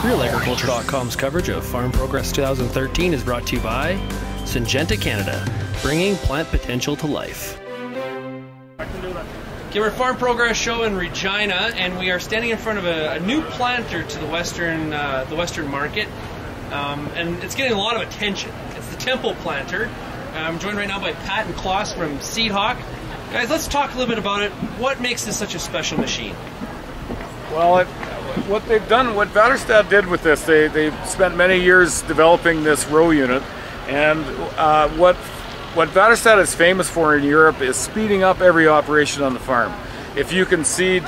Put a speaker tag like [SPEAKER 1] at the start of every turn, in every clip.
[SPEAKER 1] RealAgriculture.com's coverage of Farm Progress 2013 is brought to you by Syngenta Canada, bringing plant potential to life. Okay, we're at Farm Progress show in Regina, and we are standing in front of a new planter to the western market, and it's getting a lot of attention. It's the Tempo planter. I'm joined right now by Pat and Clas from Seedhawk. Guys, let's talk a little bit about it. What makes this such a special machine?
[SPEAKER 2] Well, what they've done, what Vaderstad did with this, they spent many years developing this row unit, and what Vaderstad is famous for in Europe is speeding up every operation on the farm. If you can seed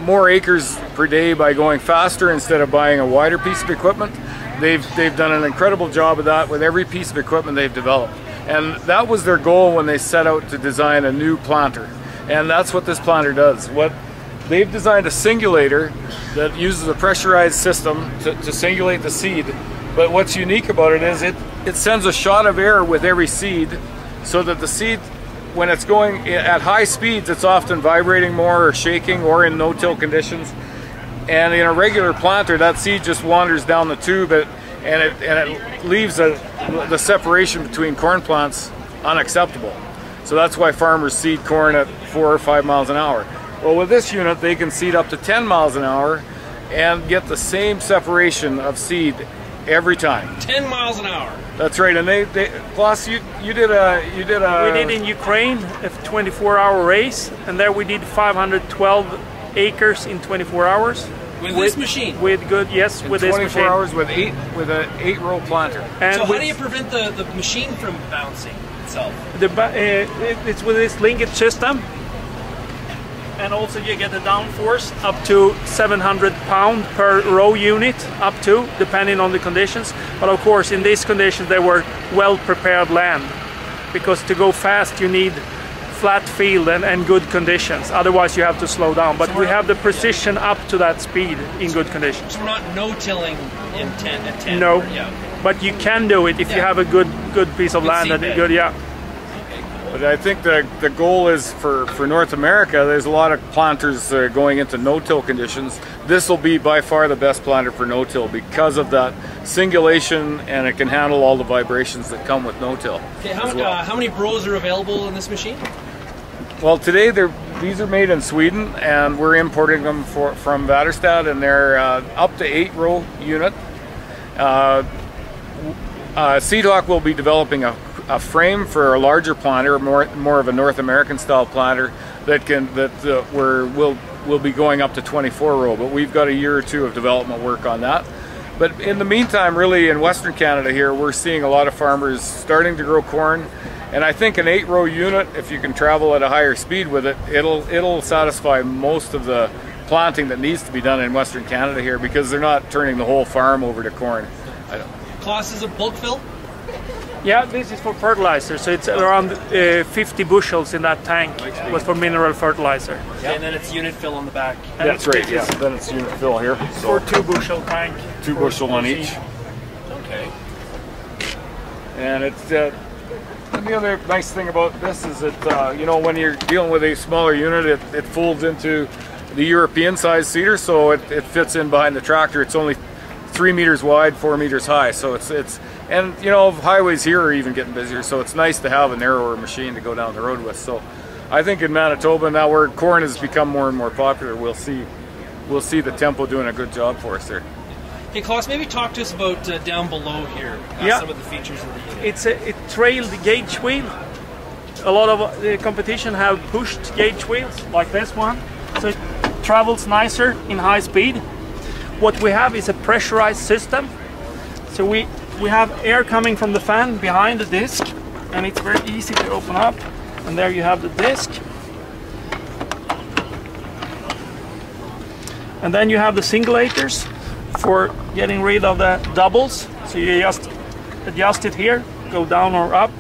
[SPEAKER 2] more acres per day by going faster instead of buying a wider piece of equipment, they've done an incredible job of that with every piece of equipment they've developed. And that was their goal when they set out to design a new planter. And that's what this planter does. They've designed a singulator that uses a pressurized system to singulate the seed. But what's unique about it is it sends a shot of air with every seed, so that the seed, when it's going at high speeds, it's often vibrating more or shaking or in no-till conditions. And in a regular planter, that seed just wanders down the tube and it leaves the separation between corn plants unacceptable. So that's why farmers seed corn at 4 or 5 miles an hour. Well, with this unit, they can seed up to 10 miles an hour and get the same separation of seed every time.
[SPEAKER 1] 10 miles an hour.
[SPEAKER 2] That's right. And Clas, you did
[SPEAKER 3] We did in Ukraine a 24-hour race, and there we did 512 acres in 24 hours.
[SPEAKER 1] With this machine?
[SPEAKER 3] With good, yes, with this machine.
[SPEAKER 2] 24 hours with an 8-row planter.
[SPEAKER 3] And
[SPEAKER 1] so how do you prevent the machine from bouncing itself?
[SPEAKER 3] It's with this linkage system. And also you get a downforce up to 700 pounds per row unit, up to, depending on the conditions. But of course, in these conditions, they were well-prepared land. Because to go fast, you need flat field and good conditions. Otherwise, you have to slow down. But we have the precision up to that speed in good conditions.
[SPEAKER 1] So we're not no-tilling in 10 at 10?
[SPEAKER 3] No,
[SPEAKER 1] yeah.
[SPEAKER 3] But you can do it if you have a good piece of land. And good, yeah.
[SPEAKER 2] But I think the goal is for North America, there's a lot of planters going into no-till conditions. This will be by far the best planter for no-till because of that singulation, and it can handle all the vibrations that come with no-till.
[SPEAKER 1] Okay, how many rows are available in this machine?
[SPEAKER 2] Well, today these are made in Sweden, and we're importing them from Vaderstad, and they're up to 8-row unit. Seedhawk will be developing a frame for a larger planter, more of a North American style planter will be going up to 24-row. But we've got a year or two of development work on that. But in the meantime, really in Western Canada here, we're seeing a lot of farmers starting to grow corn. And I think an 8-row unit, if you can travel at a higher speed with it, it'll satisfy most of the planting that needs to be done in Western Canada here, because they're not turning the whole farm over to corn.
[SPEAKER 1] Clas, is it bulk fill?
[SPEAKER 3] Yeah, this is for fertilizer, so it's around 50 bushels in that tank was for mineral fertilizer.
[SPEAKER 1] Yeah. And then it's unit fill on the back.
[SPEAKER 2] And that's right, yeah. Then it's unit fill here.
[SPEAKER 3] So for 2 bushel tank.
[SPEAKER 2] 2 bushel on each.
[SPEAKER 1] Okay.
[SPEAKER 2] And it's the other nice thing about this is that you know, when you're dealing with a smaller unit, it folds into the European size seeder, so it fits in behind the tractor. It's only 3 meters wide, 4 meters high, so it's and you know, highways here are even getting busier, so it's nice to have a narrower machine to go down the road with. So I think in Manitoba now, where corn has become more and more popular, we'll see the Tempo doing a good job for us there.
[SPEAKER 1] Hey Clas, maybe talk to us about down below here, some of the features of the unit.
[SPEAKER 3] It's a trailed gauge wheel. A lot of the competition have pushed gauge wheels like this one, so it travels nicer in high speed. What we have is a pressurized system, so we have air coming from the fan behind the disc, and it's very easy to open up, and there you have the disc. And then you have the singulators for getting rid of the doubles, so you just adjust it here, go down or up,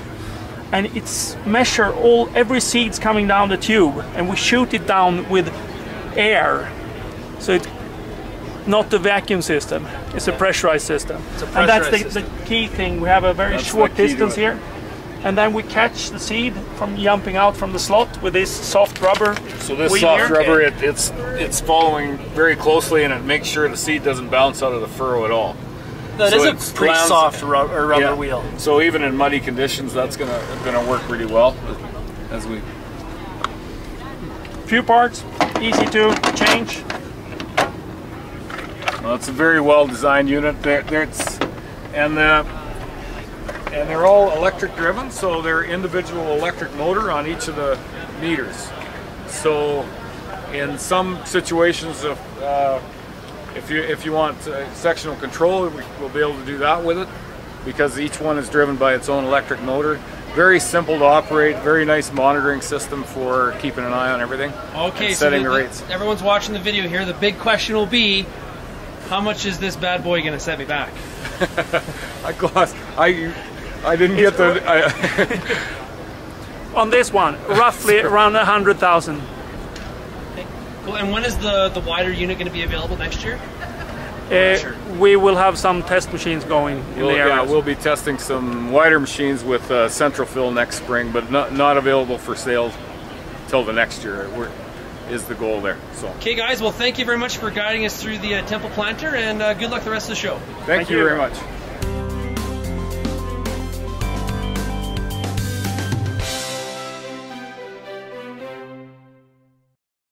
[SPEAKER 3] and it's measure every seed's coming down the tube, and we shoot it down with air, so it's not the vacuum system, it's a pressurized system. And that's the key thing. We have a very short distance here, and then we catch the seed from jumping out from the slot with this soft rubber.
[SPEAKER 2] So this
[SPEAKER 3] wheel
[SPEAKER 2] soft
[SPEAKER 3] here.
[SPEAKER 2] rubber, it's following very closely, and it makes sure the seed doesn't bounce out of the furrow at all.
[SPEAKER 4] That
[SPEAKER 2] So
[SPEAKER 4] is
[SPEAKER 2] it
[SPEAKER 4] a pretty
[SPEAKER 2] lands-
[SPEAKER 4] soft rubber
[SPEAKER 2] Yeah.
[SPEAKER 4] wheel.
[SPEAKER 2] So even in muddy conditions, that's gonna work really well. As we
[SPEAKER 3] Few parts, easy to change.
[SPEAKER 2] Well, it's a very well designed unit. And they're all electric driven, so they're individual electric motor on each of the meters. So in some situations, if you want sectional control, we'll be able to do that with it, because each one is driven by its own electric motor. Very simple to operate, very nice monitoring system for keeping an eye on everything.
[SPEAKER 1] Okay,
[SPEAKER 2] and
[SPEAKER 1] so
[SPEAKER 2] setting the rates.
[SPEAKER 1] everyone's watching the video here. The big question will be, how much is this bad boy going to set me back?
[SPEAKER 2] I didn't get the.
[SPEAKER 3] On this one, roughly around 100,000.
[SPEAKER 1] Okay, cool. And when is the wider unit going to be available next year? Sure.
[SPEAKER 3] We will have some test machines going in the area.
[SPEAKER 2] We'll be testing some wider machines with central fill next spring, but not available for sale till the next year. Is the goal there. So.
[SPEAKER 1] Okay, guys. Well, thank you very much for guiding us through the temple planter, and good luck the rest of the show.
[SPEAKER 2] Thank you very much.